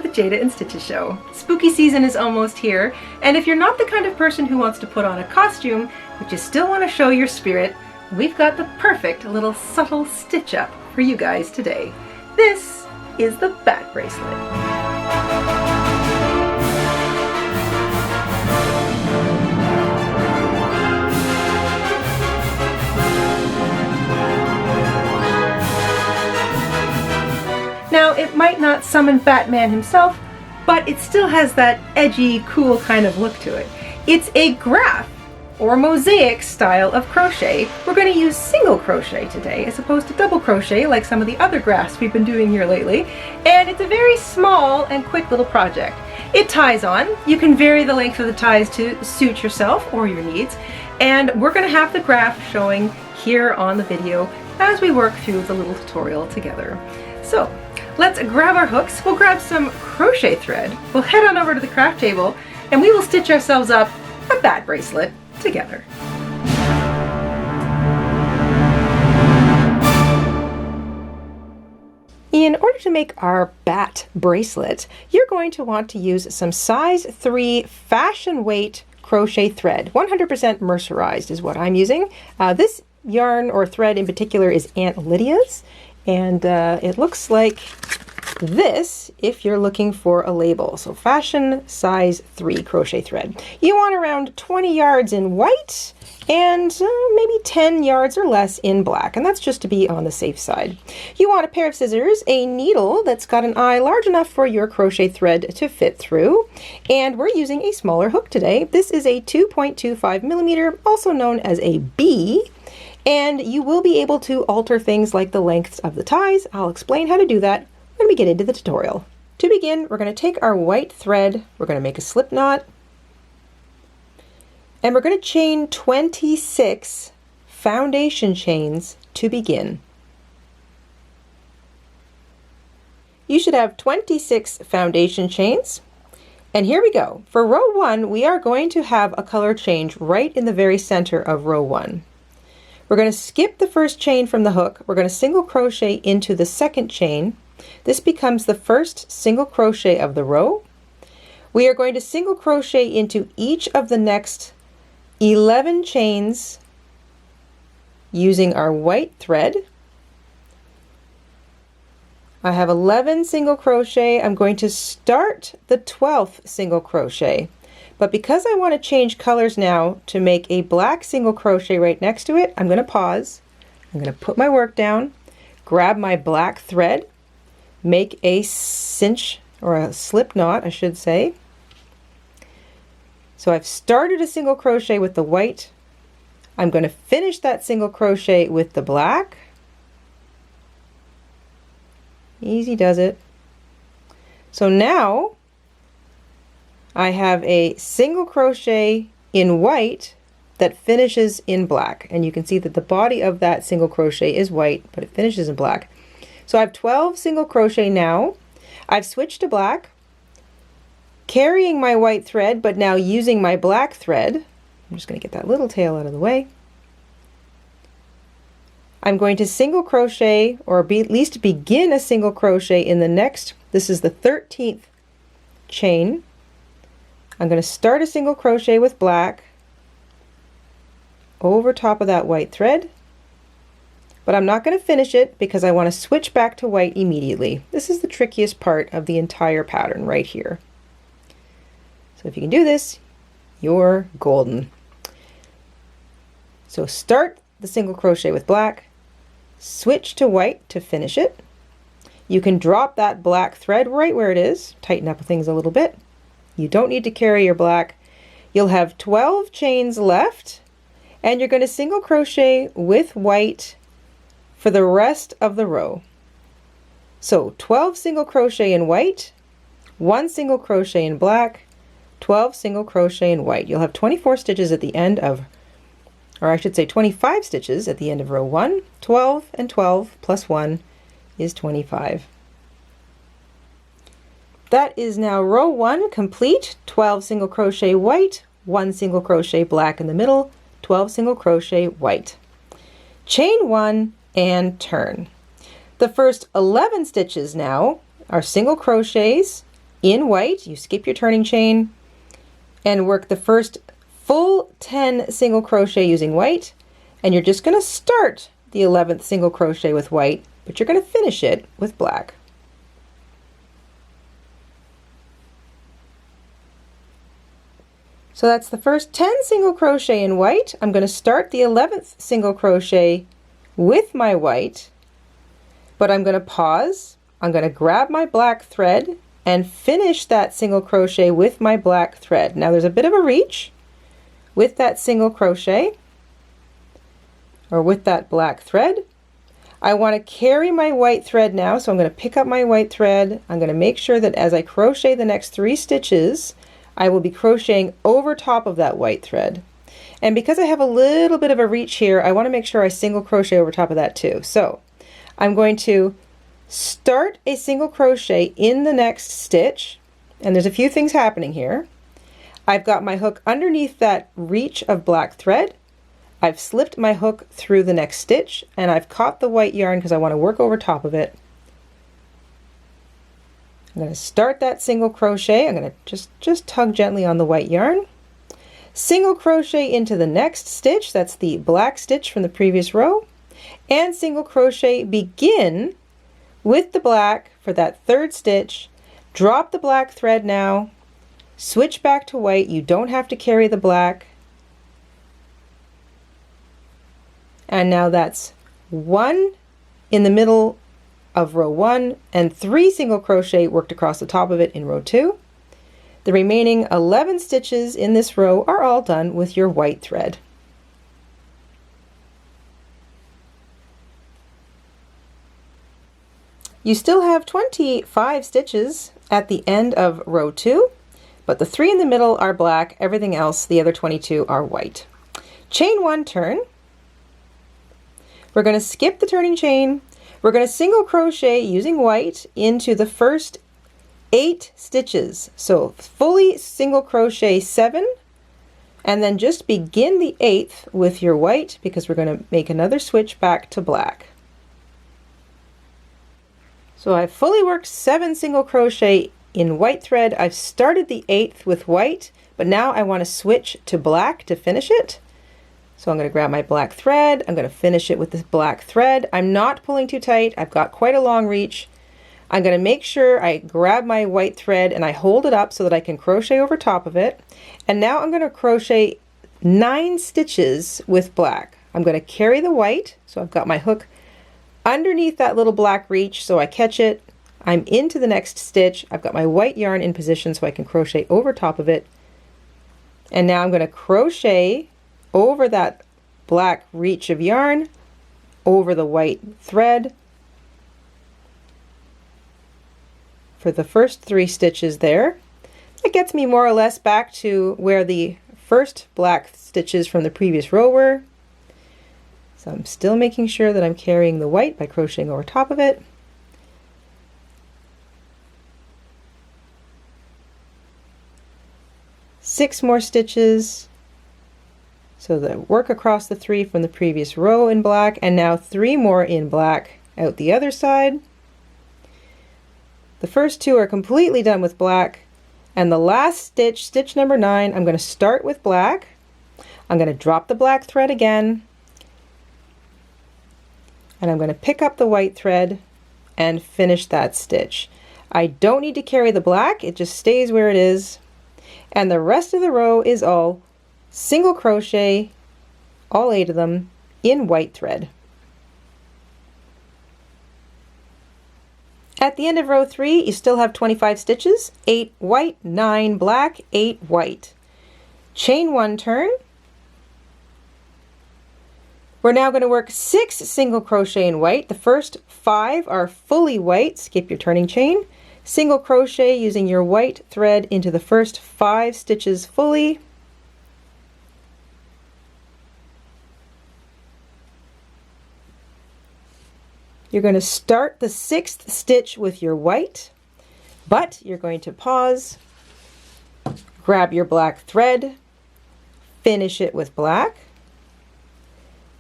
to the Jayda InStitches show. Spooky season is almost here, and if you're not the kind of person who wants to put on a costume, but you still want to show your spirit, we've got the perfect little subtle stitch up for you guys today. This is the Bat Bracelet. Now, it might not summon Batman himself, but it still has that edgy, cool kind of look to it. It's a graph or mosaic style of crochet. We're going to use single crochet today as opposed to double crochet like some of the other graphs we've been doing here lately. And it's a very small and quick little project. It ties on. You can vary the length of the ties to suit yourself or your needs. And we're going to have the graph showing here on the video as we work through the little tutorial together. So let's grab our hooks, we'll grab some crochet thread, we'll head on over to the craft table, and we will stitch ourselves up a bat bracelet together. In order to make our bat bracelet, you're going to want to use some size 3 fashion weight crochet thread. 100% mercerized is what I'm using. This yarn or thread in particular is Aunt Lydia's. And it looks like this if you're looking for a label. So fashion size 3 crochet thread. You want around 20 yards in white and maybe 10 yards or less in black. And that's just to be on the safe side. You want a pair of scissors, a needle that's got an eye large enough for your crochet thread to fit through. And we're using a smaller hook today. This is a 2.25 millimeter, also known as a B. And you will be able to alter things like the lengths of the ties. I'll explain how to do that when we get into the tutorial. To begin, we're going to take our white thread, we're going to make a slip knot, and we're going to chain 26 foundation chains to begin. You should have 26 foundation chains. And here we go. For row 1, we are going to have a color change right in the very center of row 1. We're going to skip the first chain from the hook. We're going to single crochet into the second chain. This becomes the first single crochet of the row. We are going to single crochet into each of the next 11 chains using our white thread. I have 11 single crochet. I'm going to start the 12th single crochet. But because I want to change colors now to make a black single crochet right next to it, I'm going to pause. I'm going to put my work down, grab my black thread, make a cinch or a slip knot, I should say. So I've started a single crochet with the white. I'm going to finish that single crochet with the black. Easy does it. So now I have a single crochet in white that finishes in black, and you can see that the body of that single crochet is white, but it finishes in black. So I have 12 single crochet now. I've switched to black, carrying my white thread, but now using my black thread. I'm just going to get that little tail out of the way. I'm going to single crochet, or at least begin a single crochet in the next, this is the 13th chain. I'm going to start a single crochet with black over top of that white thread, but I'm not going to finish it because I want to switch back to white immediately. This is the trickiest part of the entire pattern right here. So if you can do this, you're golden. So start the single crochet with black, switch to white to finish it. You can drop that black thread right where it is, tighten up things a little bit. You don't need to carry your black. You'll have 12 chains left, and you're going to single crochet with white for the rest of the row. So 12 single crochet in white, 1 single crochet in black, 12 single crochet in white. You'll have 24 stitches at the end of, or I should say 25 stitches at the end of row 1. 12 and 12 plus 1 is 25. That is now row 1 complete. 12 single crochet white, 1 single crochet black in the middle, 12 single crochet white. Chain 1 and turn. The first 11 stitches now are single crochets in white. You skip your turning chain and work the first full 10 single crochet using white, and you're just going to start the 11th single crochet with white, but you're going to finish it with black. So that's the first 10 single crochet in white. I'm going to start the 11th single crochet with my white, but I'm going to pause. I'm going to grab my black thread and finish that single crochet with my black thread. Now there's a bit of a reach with that single crochet or with that black thread. I want to carry my white thread now, so I'm going to pick up my white thread. I'm going to make sure that as I crochet the next 3 stitches, I will be crocheting over top of that white thread. And because I have a little bit of a reach here, I want to make sure I single crochet over top of that too. So I'm going to start a single crochet in the next stitch, and there's a few things happening here. I've got my hook underneath that reach of black thread. I've slipped my hook through the next stitch, and I've caught the white yarn because I want to work over top of it. I'm going to start that single crochet. I'm going to just tug gently on the white yarn. Single crochet into the next stitch, that's the black stitch from the previous row, and single crochet begin with the black for that 3rd stitch. Drop the black thread now, switch back to white. You don't have to carry the black. And now that's 1 in the middle of row 1 and 3 single crochet worked across the top of it in row 2. The remaining 11 stitches in this row are all done with your white thread. You still have 25 stitches at the end of row 2, but the 3 in the middle are black, everything else, the other 22, are white. Chain 1 turn. We're going to skip the turning chain. We're going to single crochet using white into the first 8 stitches. So fully single crochet 7, and then just begin the 8th with your white because we're going to make another switch back to black. So I've fully worked 7 single crochet in white thread. I've started the 8th with white, but now I want to switch to black to finish it. So I'm going to grab my black thread. I'm going to finish it with this black thread. I'm not pulling too tight. I've got quite a long reach. I'm going to make sure I grab my white thread and I hold it up so that I can crochet over top of it. And now I'm going to crochet 9 stitches with black. I'm going to carry the white, so I've got my hook underneath that little black reach so I catch it. I'm into the next stitch. I've got my white yarn in position so I can crochet over top of it. And now I'm going to crochet over that black reach of yarn over the white thread for the first 3 stitches there. It gets me more or less back to where the first black stitches from the previous row were. So I'm still making sure that I'm carrying the white by crocheting over top of it. Six more stitches. So the work across the 3 from the previous row in black, and now 3 more in black out the other side. The first 2 are completely done with black, and the last stitch, stitch number 9, I'm going to start with black. I'm going to drop the black thread again, and I'm going to pick up the white thread and finish that stitch. I don't need to carry the black, it just stays where it is, and the rest of the row is all single crochet, all 8 of them, in white thread. At the end of row 3, you still have 25 stitches, 8 white, 9 black, 8 white. Chain 1 turn. We're now going to work 6 single crochet in white. The first 5 are fully white, skip your turning chain. Single crochet using your white thread into the first 5 stitches fully. You're going to start the 6th stitch with your white, but you're going to pause, grab your black thread, finish it with black.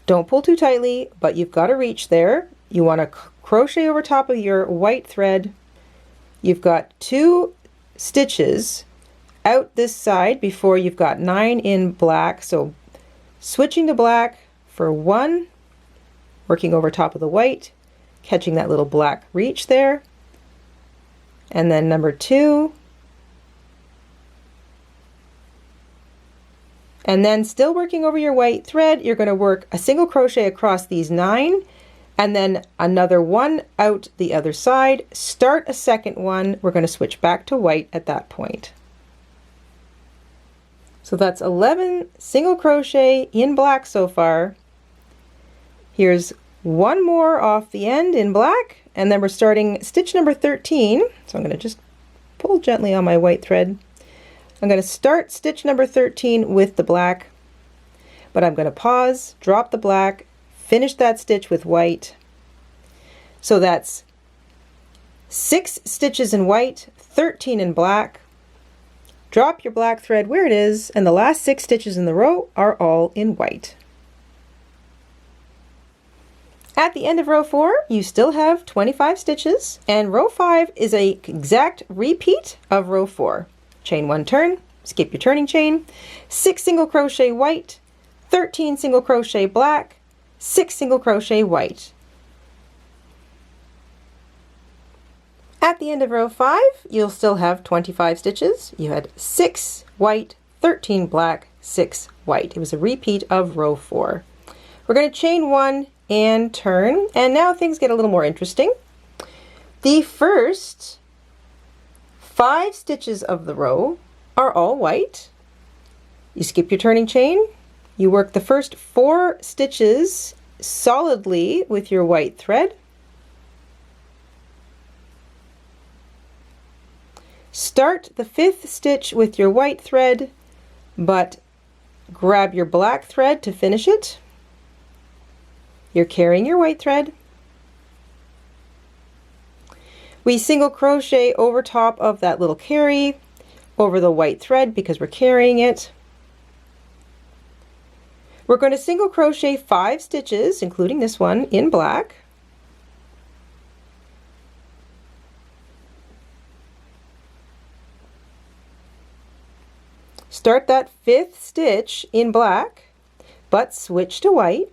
Don't pull too tightly, but you've got to reach there. You want to crochet over top of your white thread. You've got 2 stitches out this side before you've got 9 in black. So switching to black for 1, working over top of the white, catching that little black reach there, and then number 2, and then still working over your white thread, you're going to work a single crochet across these 9 and then another 1 out the other side, start a second one. We're going to switch back to white at that point. So that's 11 single crochet in black so far. Here's 1 more off the end in black, and then we're starting stitch number 13. So I'm going to just pull gently on my white thread. I'm going to start stitch number 13 with the black, but I'm going to pause, drop the black, finish that stitch with white. So that's 6 stitches in white, 13 in black. Drop your black thread where it is, and the last 6 stitches in the row are all in white. At the end of row 4, you still have 25 stitches, and row 5 is an exact repeat of row 4. Chain 1 turn, skip your turning chain, 6 single crochet white, 13 single crochet black, 6 single crochet white. At the end of row 5, you'll still have 25 stitches. You had 6 white, 13 black, 6 white. It was a repeat of row 4. We're going to chain 1 and turn, and now things get a little more interesting. The first 5 stitches of the row are all white. You skip your turning chain, you work the first 4 stitches solidly with your white thread. Start the 5th stitch with your white thread, but grab your black thread to finish it. You're carrying your white thread. We single crochet over top of that little carry over the white thread because we're carrying it. We're going to single crochet 5 stitches, including this one, in black. Start that 5th stitch in black, but switch to white.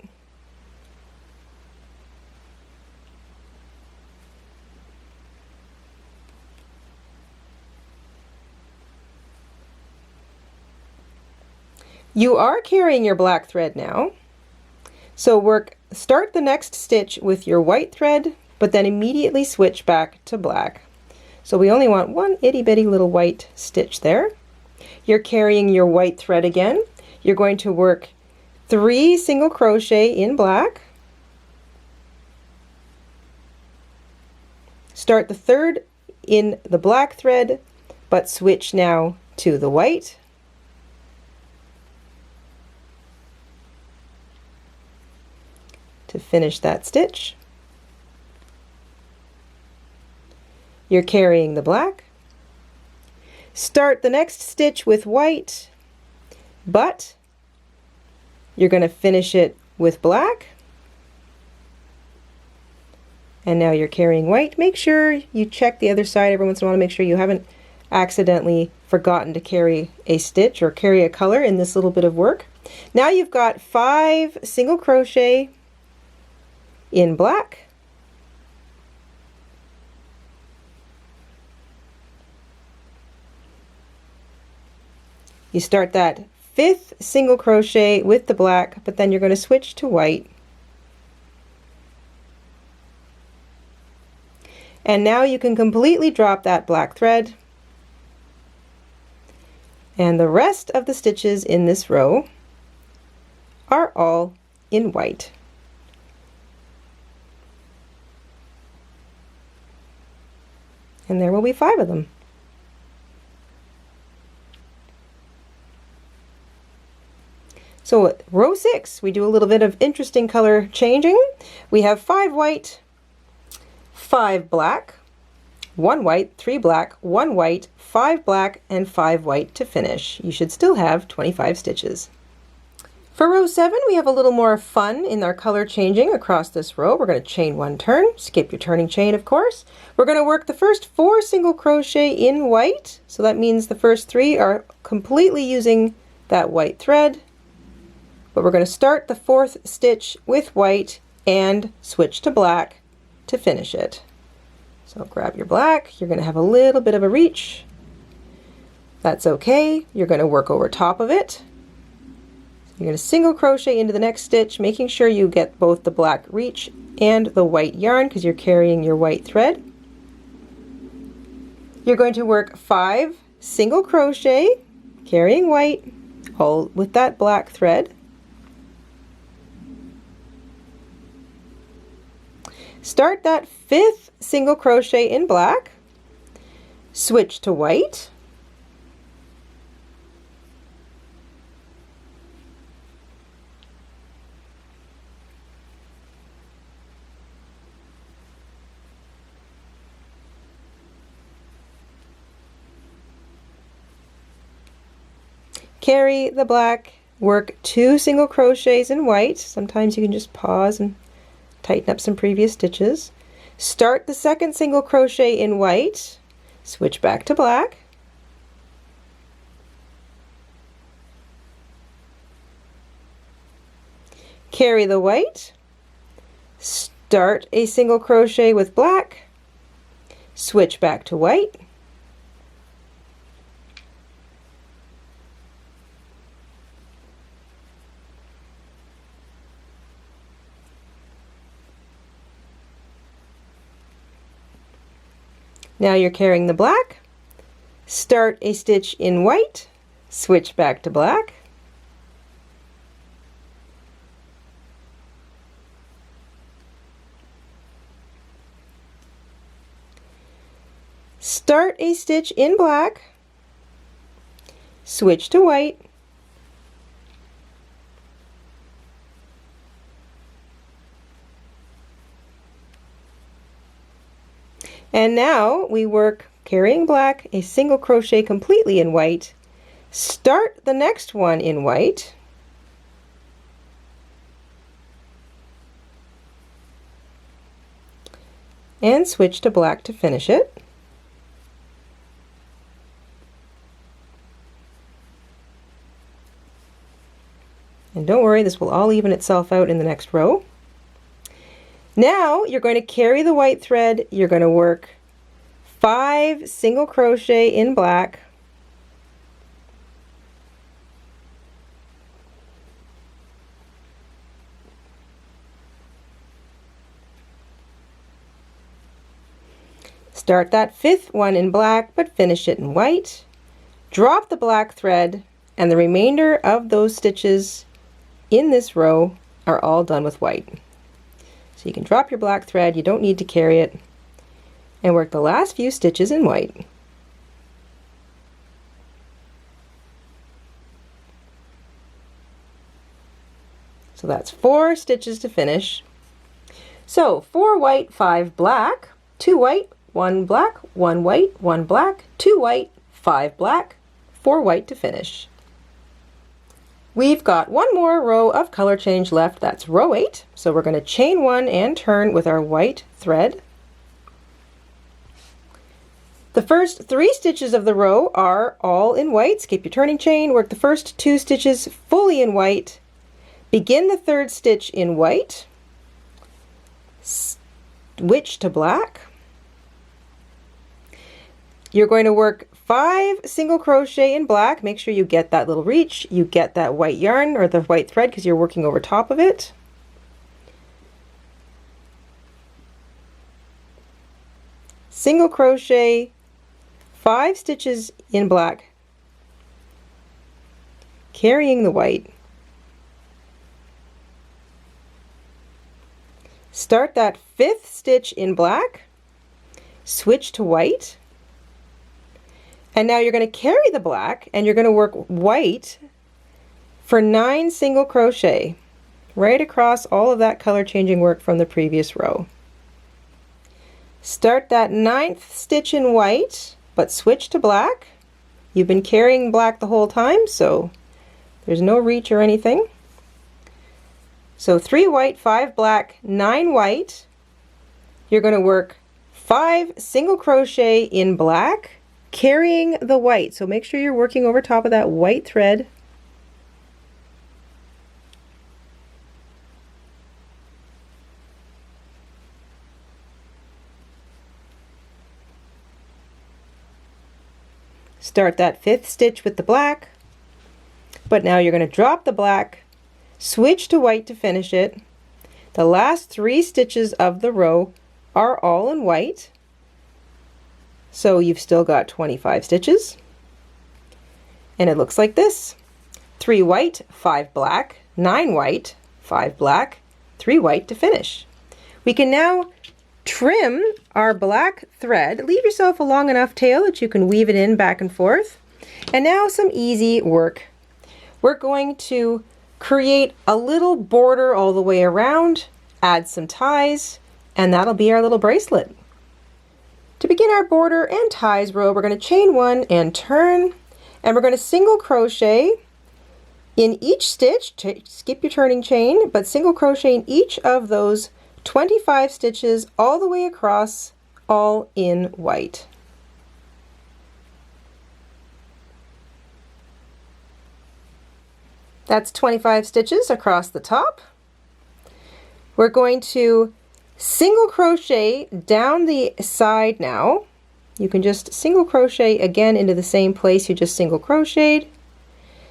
You are carrying your black thread now, so start the next stitch with your white thread, but then immediately switch back to black. So we only want 1 itty bitty little white stitch there. You're carrying your white thread again. You're going to work 3 single crochet in black. Start the 3rd in the black thread, but switch now to the white. To finish that stitch. You're carrying the black. Start the next stitch with white, but you're going to finish it with black. And now you're carrying white. Make sure you check the other side every once in a while to make sure you haven't accidentally forgotten to carry a stitch or carry a color in this little bit of work. Now you've got 5 single crochet in black. You start that 5th single crochet with the black, but then you're going to switch to white. And now you can completely drop that black thread. And the rest of the stitches in this row are all in white. And there will be 5 of them. So row 6, we do a little bit of interesting color changing. We have 5 white, 5 black, 1 white, 3 black, 1 white, 5 black, and 5 white to finish. You should still have 25 stitches. For row 7, we have a little more fun in our color changing across this row. We're going to chain 1 turn, skip your turning chain of course. We're going to work the first 4 single crochet in white, so that means the first 3 are completely using that white thread. But we're going to start the 4th stitch with white and switch to black to finish it. So grab your black, you're going to have a little bit of a reach. That's okay, you're going to work over top of it. You're going to single crochet into the next stitch, making sure you get both the black reach and the white yarn because you're carrying your white thread. You're going to work 5 single crochet, carrying white, all with that black thread. Start that 5th single crochet in black, switch to white, carry the black, work 2 single crochets in white. Sometimes you can just pause and tighten up some previous stitches. Start the 2nd single crochet in white, switch back to black, carry the white, start a single crochet with black, switch back to white, now you're carrying the black, start a stitch in white, switch back to black, start a stitch in black, switch to white, and now we work carrying black, a single crochet completely in white, start the next one in white, and switch to black to finish it. And don't worry, this will all even itself out in the next row. Now you're going to carry the white thread, you're going to work 5 single crochet in black, start that 5th one in black but finish it in white, drop the black thread, and the remainder of those stitches in this row are all done with white. So you can drop your black thread, you don't need to carry it, and work the last few stitches in white. So that's 4 stitches to finish. So 4 white, 5 black, 2 white, 1 black, 1 white, 1 black, 2 white, 5 black, 4 white to finish. We've got one more row of color change left, that's row 8. So we're going to chain 1 and turn with our white thread. The first 3 stitches of the row are all in white. Skip your turning chain, work the first 2 stitches fully in white, begin the 3rd stitch in white, switch to black. You're going to work 5 single crochet in black. Make sure you get that little reach, you get that white yarn or the white thread because you're working over top of it. Single crochet, 5 stitches in black, carrying the white. Start that 5th stitch in black, switch to white. And now you're going to carry the black and you're going to work white for 9 single crochet right across all of that color changing work from the previous row. Start that 9th stitch in white but switch to black. You've been carrying black the whole time, so there's no reach or anything. So 3 white, 5 black, 9 white. You're going to work 5 single crochet in black, carrying the white. So make sure you're working over top of that white thread. Start that 5th stitch with the black, but now you're going to drop the black, switch to white to finish it. The last 3 stitches of the row are all in white, so you've still got 25 stitches, and it looks like this: 3 white, 5 black, 9 white, 5 black, 3 white to finish. We can now trim our black thread. Leave yourself a long enough tail that you can weave it in back and forth. And now some easy work. We're going to create a little border all the way around, add some ties, and that'll be our little bracelet. To begin our border and ties row, we're going to chain 1 and turn, and we're going to single crochet in each stitch. Skip your turning chain, but single crochet in each of those 25 stitches all the way across, all in white. That's 25 stitches across the top. We're going to single crochet down the side now. You can just single crochet again into the same place you just single crocheted.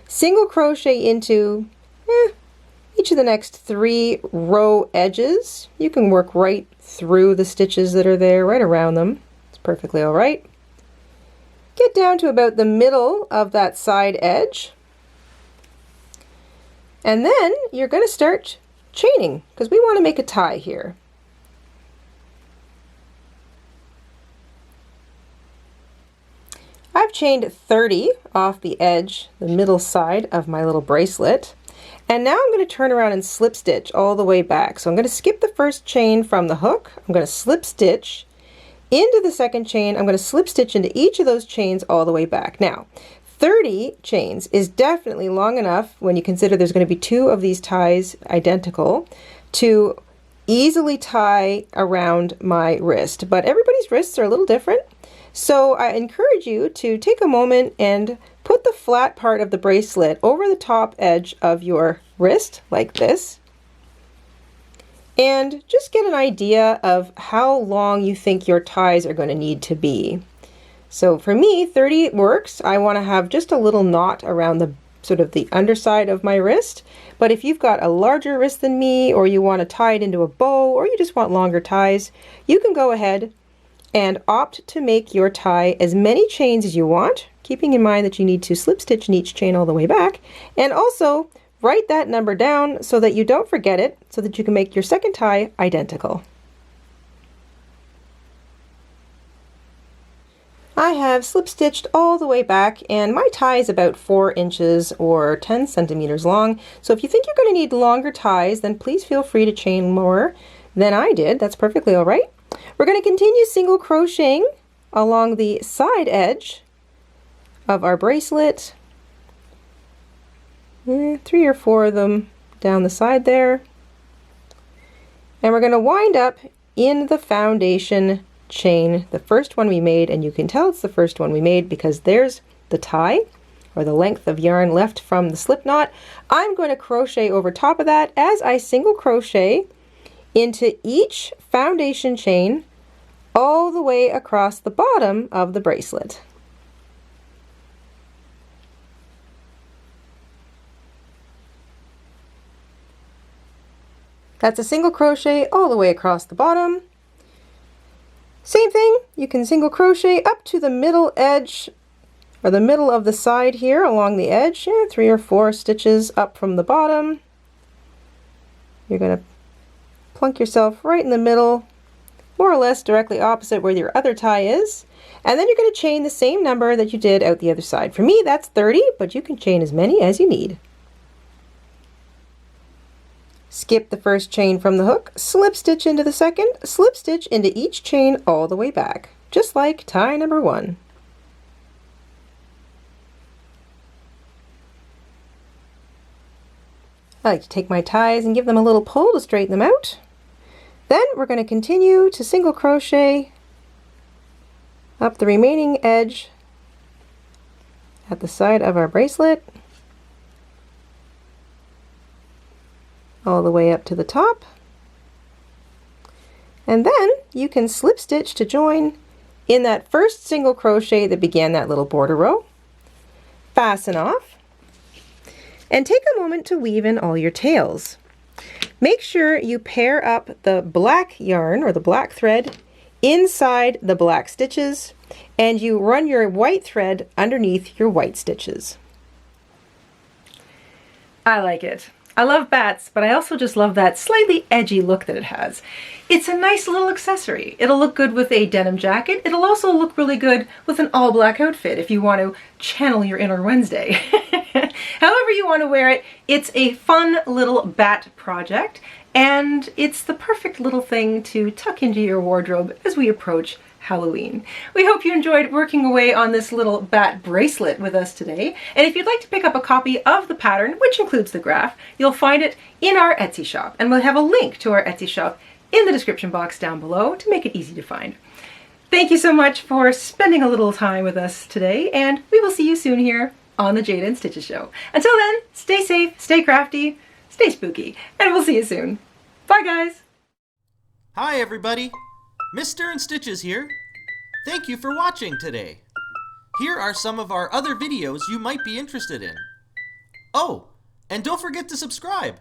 Single crochet into each of the next 3 row edges. You can work right through the stitches that are there, right around them. It's perfectly all right. Get down to about the middle of that side edge. And then you're going to start chaining, because we want to make a tie here. I've chained 30 off the edge, the middle side of my little bracelet. And now I'm going to turn around and slip stitch all the way back. So I'm going to skip the first chain from the hook. I'm going to slip stitch into the second chain. I'm going to slip stitch into each of those chains all the way back. Now, 30 chains is definitely long enough when you consider there's going to be 2 of these ties identical to easily tie around my wrist. But everybody's wrists are a little different. So I encourage you to take a moment and put the flat part of the bracelet over the top edge of your wrist like this, and just get an idea of how long you think your ties are going to need to be. So for me, 30 works. I want to have just a little knot around the sort of the underside of my wrist, but if you've got a larger wrist than me, or you want to tie it into a bow, or you just want longer ties, you can go ahead and opt to make your tie as many chains as you want, keeping in mind that you need to slip stitch in each chain all the way back, and also write that number down so that you don't forget it, so that you can make your second tie identical. I have slip stitched all the way back, and my tie is about 4 inches or 10 centimeters long. So if you think you're going to need longer ties, then please feel free to chain more than I did. That's perfectly all right. We're going to continue single crocheting along the side edge of our bracelet. 3 or 4 of them down the side there. And we're going to wind up in the foundation chain, the first one we made, and you can tell it's the first one we made because there's the tie, or the length of yarn left from the slip knot. I'm going to crochet over top of that as I single crochet into each foundation chain all the way across the bottom of the bracelet. That's a single crochet all the way across the bottom. Same thing, you can single crochet up to the middle edge, or the middle of the side here along the edge, 3 or 4 stitches up from the bottom. You're going to plunk yourself right in the middle, more or less directly opposite where your other tie is, and then you're going to chain the same number that you did out the other side. For me that's 30, but you can chain as many as you need. Skip the first chain from the hook, slip stitch into the second, slip stitch into each chain all the way back, just like tie number 1. I like to take my ties and give them a little pull to straighten them out. Then we're going to continue to single crochet up the remaining edge at the side of our bracelet, all the way up to the top. And then you can slip stitch to join in that first single crochet that began that little border row. Fasten off and take a moment to weave in all your tails. Make sure you pair up the black yarn or the black thread inside the black stitches, and you run your white thread underneath your white stitches. I like it. I love bats, but I also just love that slightly edgy look that it has. It's a nice little accessory. It'll look good with a denim jacket. It'll also look really good with an all black outfit if you want to channel your inner Wednesday. However you want to wear it, it's a fun little bat project, and it's the perfect little thing to tuck into your wardrobe as we approach Halloween. We hope you enjoyed working away on this little bat bracelet with us today. And if you'd like to pick up a copy of the pattern, which includes the graph, you'll find it in our Etsy shop. And we'll have a link to our Etsy shop in the description box down below to make it easy to find. Thank you so much for spending a little time with us today, and we will see you soon here on the Jayda InStitches show. Until then, stay safe, stay crafty, stay spooky, and we'll see you soon. Bye guys! Hi everybody! Mr. InStitches here. Thank you for watching today. Here are some of our other videos you might be interested in. Oh, and don't forget to subscribe.